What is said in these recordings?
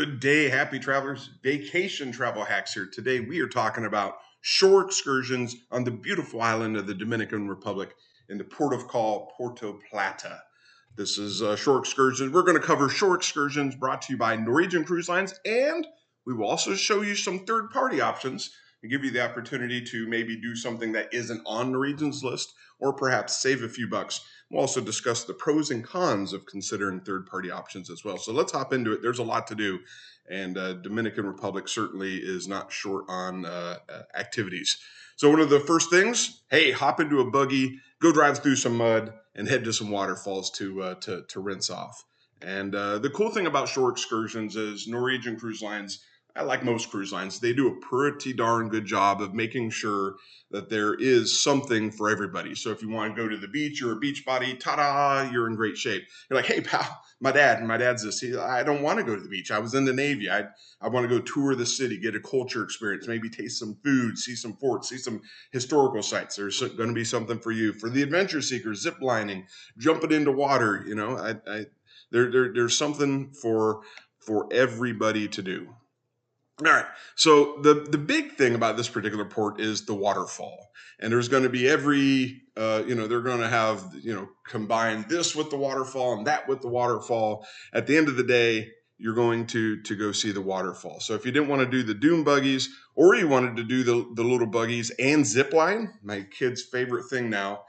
Good day, happy travelers. Vacation travel hacks here. Today we are talking about shore excursions on the beautiful island of the Dominican Republic in the port of call Puerto Plata. This is shore excursions. We're going to cover shore excursions brought to you by Norwegian Cruise Lines, and we will also show you some third-party options and give you the opportunity to maybe do something that isn't on Norwegian's list or perhaps save a few bucks. We'll also discuss the pros and cons of considering third-party options as well. So let's hop into it. There's a lot to do, and Dominican Republic certainly is not short on activities. So one of the first things, hey, hop into a buggy, go drive through some mud, and head to some waterfalls to rinse off. And the cool thing about shore excursions is Norwegian Cruise Lines, I like most cruise lines, they do a pretty darn good job of making sure that there is something for everybody. So if you want to go to the beach, you're a beach body, ta-da, you're in great shape. You're like, hey, pal, my dad's this. I don't want to go to the beach. I was in the Navy. I want to go tour the city, get a culture experience, maybe taste some food, see some forts, see some historical sites. There's going to be something for you. For the adventure seekers, zip lining, jumping into water, there's something for everybody to do. All right. So the big thing about this particular port is the waterfall. And there's going to be they're going to have, combine this with the waterfall and that with the waterfall. At the end of the day, you're going to go see the waterfall. So if you didn't want to do the dune buggies or you wanted to do the little buggies and zip line, my kid's favorite thing now,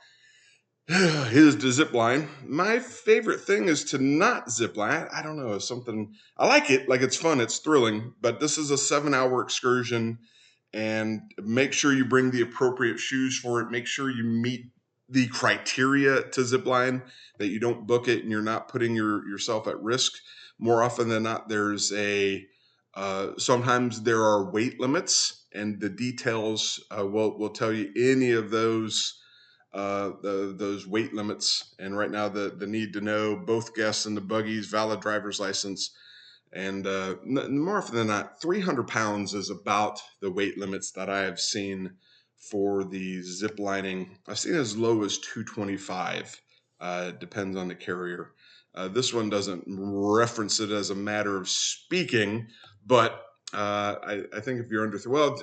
is to zip line. My favorite thing is to not zip line. I don't know, something I like it, like it's fun, it's thrilling, but this is a 7-hour excursion, and make sure you bring the appropriate shoes for it. Make sure you meet the criteria to zip line, that you don't book it and you're not putting yourself at risk. More often than not, there's sometimes there are weight limits, and the details will tell you any of those those weight limits. And right now the need to know, both guests and the buggies, valid driver's license, and more often than not 300 pounds is about the weight limits that I have seen for the zip lining. I've seen as low as 225. Depends on the carrier. This one doesn't reference it as a matter of speaking, but I think if you're under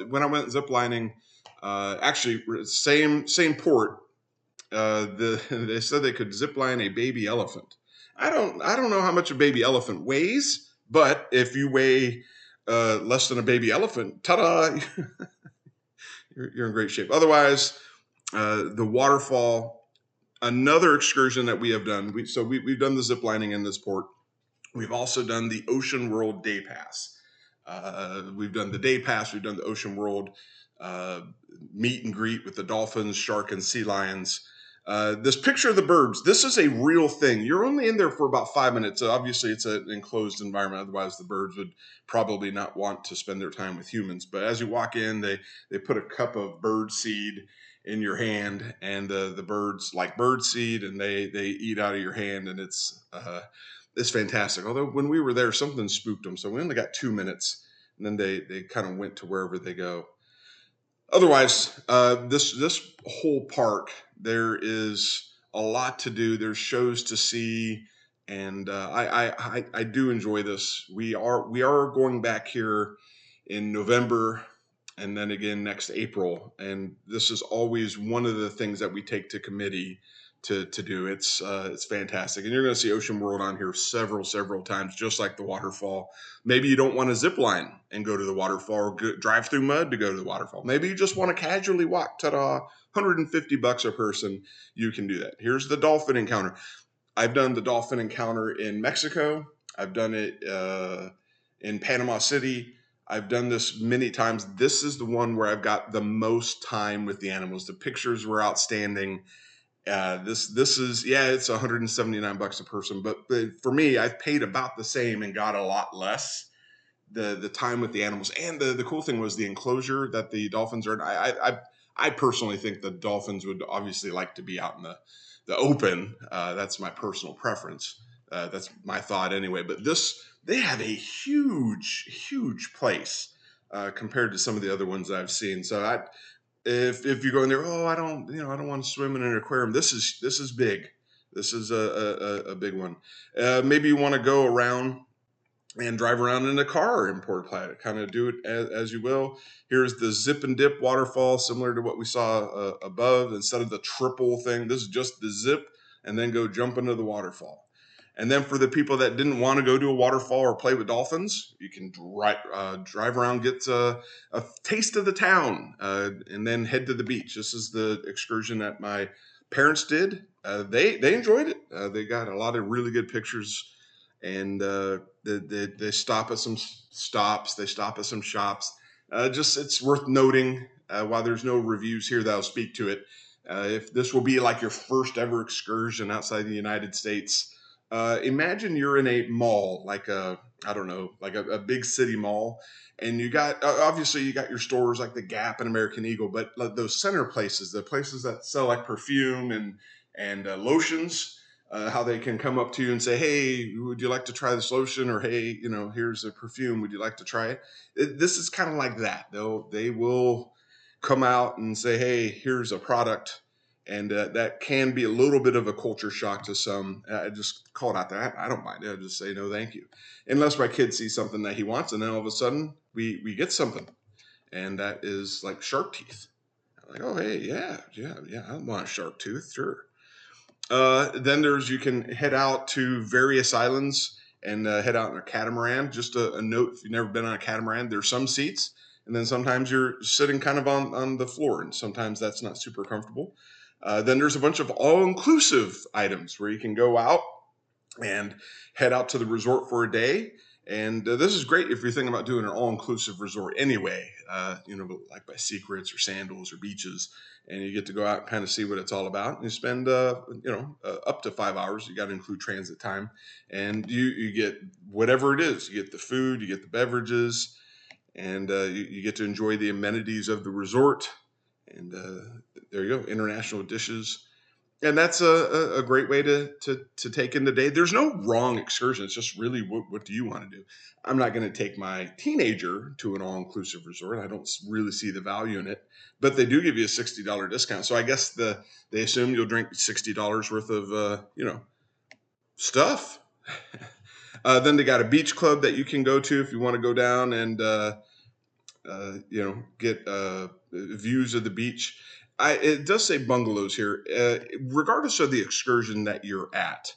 when I went zip lining, actually same port, they said they could zip line a baby elephant. I don't know how much a baby elephant weighs, but if you weigh less than a baby elephant, ta-da, you're in great shape. Otherwise, the waterfall, another excursion that we have done. We've done the zip lining in this port. We've also done the Ocean World Day Pass. We've done the Day Pass. We've done the Ocean World meet and greet with the dolphins, shark, and sea lions. This picture of the birds, this is a real thing. You're only in there for about 5 minutes. Obviously, it's an enclosed environment. Otherwise, the birds would probably not want to spend their time with humans. But as you walk in, they put a cup of bird seed in your hand, and the birds like bird seed, and they eat out of your hand, and it's fantastic. Although when we were there, something spooked them. So we only got 2 minutes, and then they kind of went to wherever they go. Otherwise, this whole park, there is a lot to do. There's shows to see, and I do enjoy this. We are going back here in November, and then again next April. And this is always one of the things that we take to committee to do. It's fantastic. And you're going to see Ocean World on here several times, just like the waterfall. Maybe you don't want to zip line and go to the waterfall, or drive through mud to go to the waterfall. Maybe you just want to casually walk, ta-da, $150 a person. You can do that. Here's the dolphin encounter. I've done the dolphin encounter in Mexico. I've done it in Panama City. I've done this many times. This is the one where I've got the most time with the animals. The pictures were outstanding. This is, it's $179 a person, but for me, I've paid about the same and got a lot less. The time with the animals, and the cool thing was the enclosure that the dolphins are in. I personally think the dolphins would obviously like to be out in the open. That's my personal preference. That's my thought anyway. But they have a huge place compared to some of the other ones I've seen. So if you go in there, I don't want to swim in an aquarium. This is big. This is a big one. Maybe you want to go around and drive around in a car in Puerto Plata. Kind of do it as you will. Here's the zip and dip waterfall, similar to what we saw above. Instead of the triple thing, this is just the zip and then go jump into the waterfall. And then for the people that didn't want to go to a waterfall or play with dolphins, you can drive around, get a taste of the town, and then head to the beach. This is the excursion that my parents did. They enjoyed it. They got a lot of really good pictures, and they stop at some stops. They stop at some shops. Just it's worth noting, while there's no reviews here that'll speak to it, if this will be like your first ever excursion outside the United States, imagine you're in a mall, like I don't know, like a big city mall, and you got obviously you got your stores like the Gap and American Eagle, but like those center places, the places that sell like perfume and lotions, how they can come up to you and say, "Hey, would you like to try this lotion?" Or, "Hey, here's a perfume. Would you like to try it?" This is kind of like that. They will come out and say, "Hey, here's a product." And that can be a little bit of a culture shock to some. I just call it out there. I don't mind it. I just say no, thank you, unless my kid sees something that he wants, and then all of a sudden we get something, and that is like shark teeth. I'm like, oh hey, yeah, I want a shark tooth, sure. Then you can head out to various islands and head out in a catamaran. Just a note, if you've never been on a catamaran, there's some seats, and then sometimes you're sitting kind of on the floor, and sometimes that's not super comfortable. Then there's a bunch of all-inclusive items where you can go out and head out to the resort for a day. And this is great if you're thinking about doing an all-inclusive resort anyway, like by Secrets or Sandals or Beaches, and you get to go out and kind of see what it's all about. And you spend, up to 5 hours. You got to include transit time, and you get whatever it is. You get the food, you get the beverages, and you get to enjoy the amenities of the resort. And there you go, international dishes. And that's a great way to take in the day. There's no wrong excursion. It's just really what do you want to do? I'm not going to take my teenager to an all-inclusive resort. I don't really see the value in it. But they do give you a $60 discount. So I guess they assume you'll drink $60 worth of, stuff. Then they got a beach club that you can go to if you want to go down and get views of the beach. It does say bungalows here. Regardless of the excursion that you're at,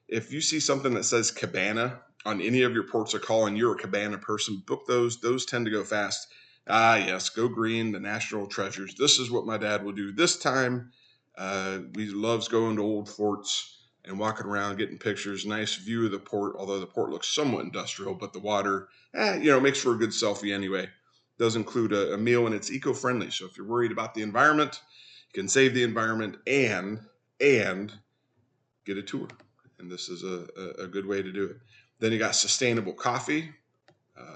if you see something that says cabana on any of your ports of call and you're a cabana person, book those. Those tend to go fast. Ah, yes, go green, the national treasures. This is what my dad will do this time. He loves going to old forts and walking around, getting pictures. Nice view of the port, although the port looks somewhat industrial, but the water, makes for a good selfie anyway. Does include a meal, and it's eco-friendly. So if you're worried about the environment, you can save the environment and get a tour. And this is a good way to do it. Then you got sustainable coffee.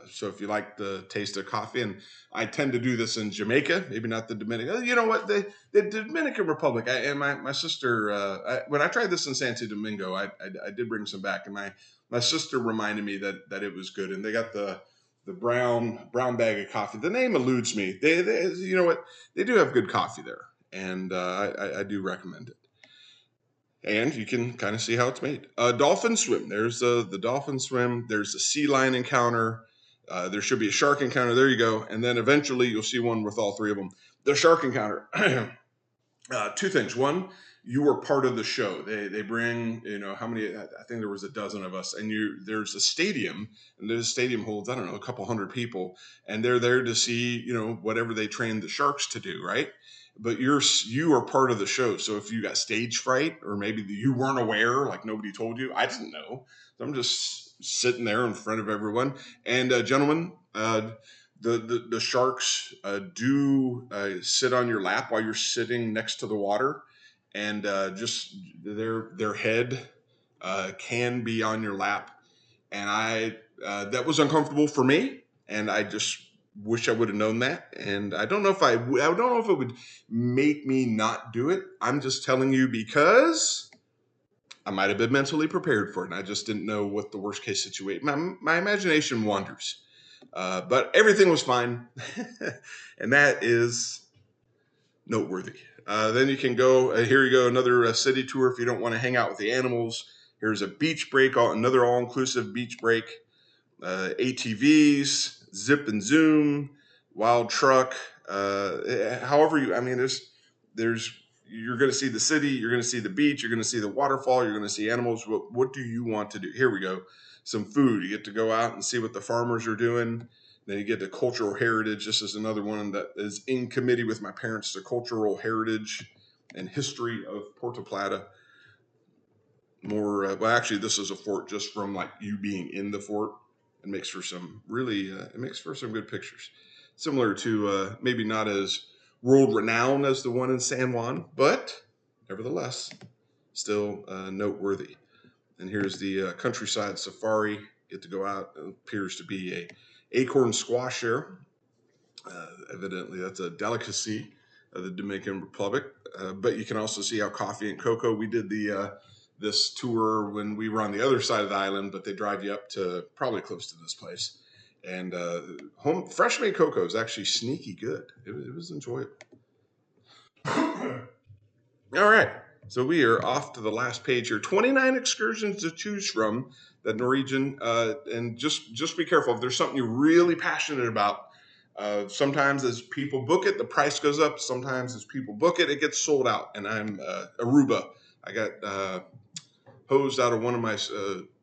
So if you like the taste of coffee, and I tend to do this in Jamaica, maybe not the Dominican. You know what? The Dominican Republic, and my sister, when I tried this in Santo Domingo, I did bring some back, and my sister reminded me that it was good. And they got the brown bag of coffee. The name eludes me. They you know what? They do have good coffee there, and I do recommend it. And you can kind of see how it's made. Dolphin swim. There's the dolphin swim. There's a sea lion encounter. There should be a shark encounter. There you go. And then eventually you'll see one with all three of them. The shark encounter. Two things. One, you were part of the show. They bring, how many? I think there was a dozen of us, and there's a stadium, and the stadium holds, I don't know, a couple hundred people, and they're there to see, whatever they train the sharks to do, right? But you are part of the show. So if you got stage fright, or maybe you weren't aware, like nobody told you, I didn't know. So I'm just sitting there in front of everyone. And gentlemen, the sharks do sit on your lap while you're sitting next to the water, and just their head can be on your lap, and I that was uncomfortable for me, and I just wish I would have known that. And I don't know if I don't know if it would make me not do it. I'm just telling you because I might have been mentally prepared for it, and I just didn't know what the worst case situation. My imagination wanders. But everything was fine, and that is noteworthy. Then you can go, here you go, another city tour if you don't want to hang out with the animals. Here's a beach break, another all-inclusive beach break. ATVs, zip and zoom, wild truck. However you, I mean, there's you're going to see the city, you're going to see the beach, you're going to see the waterfall, you're going to see animals. What do you want to do? Here we go. Some food. You get to go out and see what the farmers are doing. Then you get to cultural heritage. This is another one that is in committee with my parents, the cultural heritage and history of Puerto Plata. More, well, actually, this is a fort just from like you being in the fort. It makes for some really, it makes for some good pictures. Similar to maybe not as world renowned as the one in San Juan, but nevertheless, still noteworthy. And here's the countryside safari. Get to go out. It appears to be a acorn squash there. Evidently, that's a delicacy of the Dominican Republic. But you can also see how coffee and cocoa. We did the this tour when we were on the other side of the island, but they drive you up to probably close to this place. And home fresh made cocoa is actually sneaky good. It was enjoyable. All right. So we are off to the last page here. 29 excursions to choose from that Norwegian. And just be careful if there's something you're really passionate about. Sometimes as people book it, the price goes up. Sometimes as people book it, it gets sold out. And I'm Aruba. I got hosed out of one of my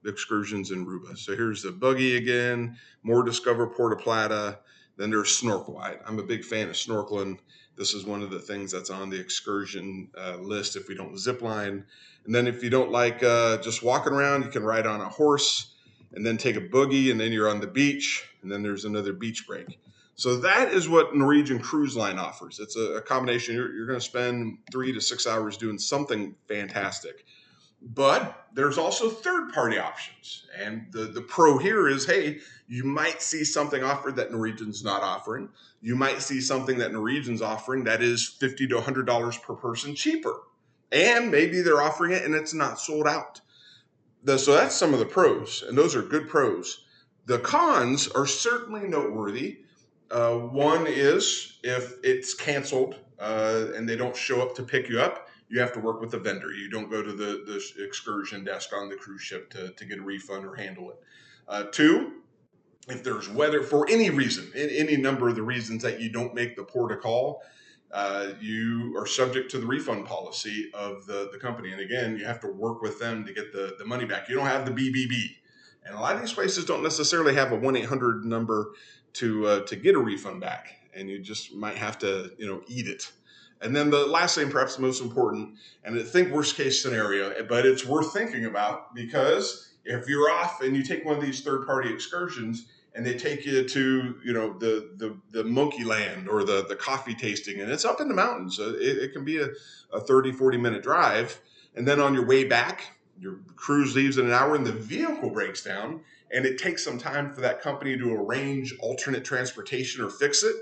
excursions in Aruba. So here's the buggy again. More Discover Puerto Plata. Then there's snorkel. I'm a big fan of snorkeling. This is one of the things that's on the excursion list if we don't zip line. And then if you don't like just walking around, you can ride on a horse and then take a boogie and then you're on the beach. And then there's another beach break. So that is what Norwegian Cruise Line offers. It's a combination. You're going to spend 3 to 6 hours doing something fantastic. But there's also third-party options. And the pro here is, hey, you might see something offered that Norwegian's not offering. You might see something that Norwegian's offering that is $50 to $100 per person cheaper. And maybe they're offering it and it's not sold out. So that's some of the pros, and those are good pros. The cons are certainly noteworthy. One is if it's canceled and they don't show up to pick you up, you have to work with the vendor. You don't go to the excursion desk on the cruise ship to get a refund or handle it. Two, if there's weather for any reason, any number of the reasons that you don't make the port of call, you are subject to the refund policy of the company. And again, you have to work with them to get the money back. You don't have the BBB. And a lot of these places don't necessarily have a 1-800 number to get a refund back. And you just might have to, eat it. And then the last thing, perhaps the most important, and I think worst case scenario, but it's worth thinking about because if you're off and you take one of these third party excursions and they take you to, the monkey land or the coffee tasting, and it's up in the mountains, it can be a 30, 40-minute drive. And then on your way back, your cruise leaves in an hour and the vehicle breaks down and it takes some time for that company to arrange alternate transportation or fix it.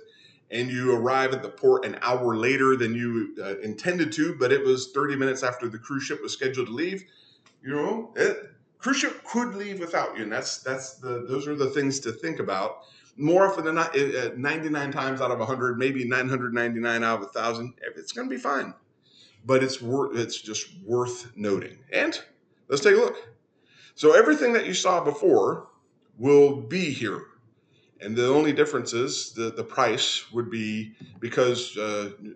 And you arrive at the port an hour later than you intended to, but it was 30 minutes after the cruise ship was scheduled to leave. Cruise ship could leave without you, and those are the things to think about. More often than not, 99 times out of 100, maybe 999 out of 1,000, it's going to be fine. But it's just worth noting. And let's take a look. So everything that you saw before will be here. And the only difference is the price would be because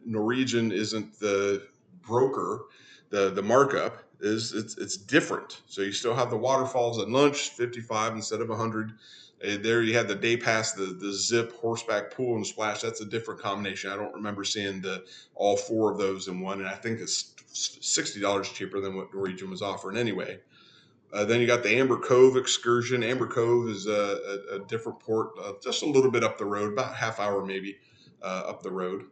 Norwegian isn't the broker, the markup is it's different. So you still have the waterfalls at lunch, 55 instead of 100. There you had the day pass, the zip, horseback, pool, and splash. That's a different combination. I don't remember seeing all 4 of those in one, and I think it's $60 cheaper than what Norwegian was offering anyway. Then you got the Amber Cove excursion. Amber Cove is a different port, just a little bit up the road, about a half hour maybe up the road.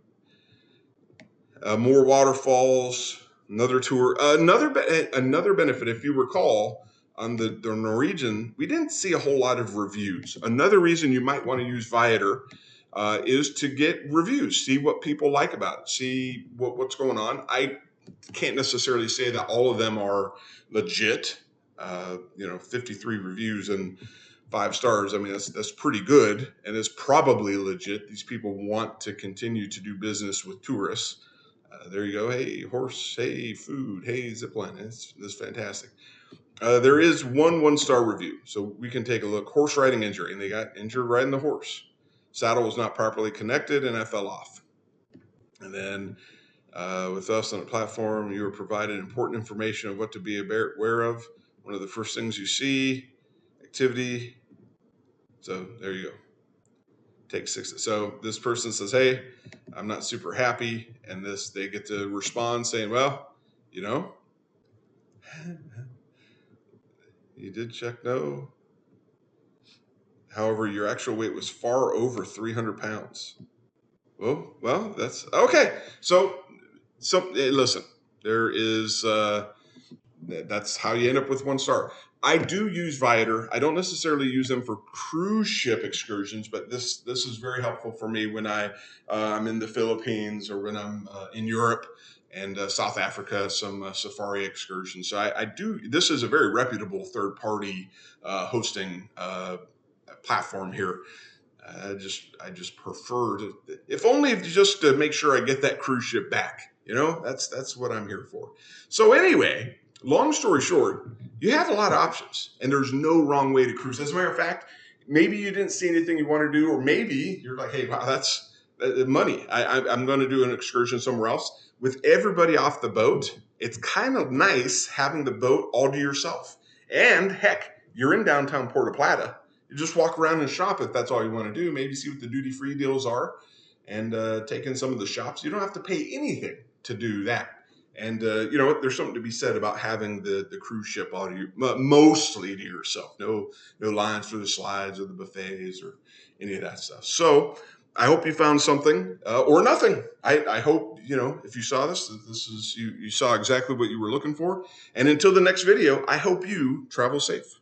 More waterfalls, another tour. Another benefit, if you recall, on the Norwegian, we didn't see a whole lot of reviews. Another reason you might want to use Viator is to get reviews, see what people like about it, see what's going on. I can't necessarily say that all of them are legit. 53 reviews and 5 stars. I mean, that's pretty good, and it's probably legit. These people want to continue to do business with tourists. There you go. Hey, horse. Hey, food. Hey, zipline. That's fantastic. There is one-star review, so we can take a look. Horse riding injury, and they got injured riding the horse. Saddle was not properly connected, and I fell off. And then with us on the platform, you were provided important information of what to be aware of. One of the first things you see, activity. So there you go. Take 6. So this person says, "Hey, I'm not super happy," and they get to respond saying, "Well, you know, you did check no. However, your actual weight was far over 300 pounds." Well, that's okay. So listen, there is. That's how you end up with 1 star. I do use Viator. I don't necessarily use them for cruise ship excursions, but this is very helpful for me when I'm in the Philippines or when I'm in Europe and South Africa, some safari excursions. So I do. This is a very reputable third party hosting platform here. I just prefer to, if only just to make sure I get that cruise ship back. That's what I'm here for. So anyway, long story short, you have a lot of options, and there's no wrong way to cruise. As a matter of fact, maybe you didn't see anything you want to do, or maybe you're like, hey, wow, that's money. I'm going to do an excursion somewhere else. With everybody off the boat, it's kind of nice having the boat all to yourself. And heck, you're in downtown Puerto Plata. You just walk around and shop if that's all you want to do. Maybe see what the duty-free deals are and take in some of the shops. You don't have to pay anything to do that. And you know what? There's something to be said about having the cruise ship all to you, mostly to yourself. No lines for the slides or the buffets or any of that stuff. So I hope you found something or nothing. I hope, if you saw this is you saw exactly what you were looking for. And until the next video, I hope you travel safe.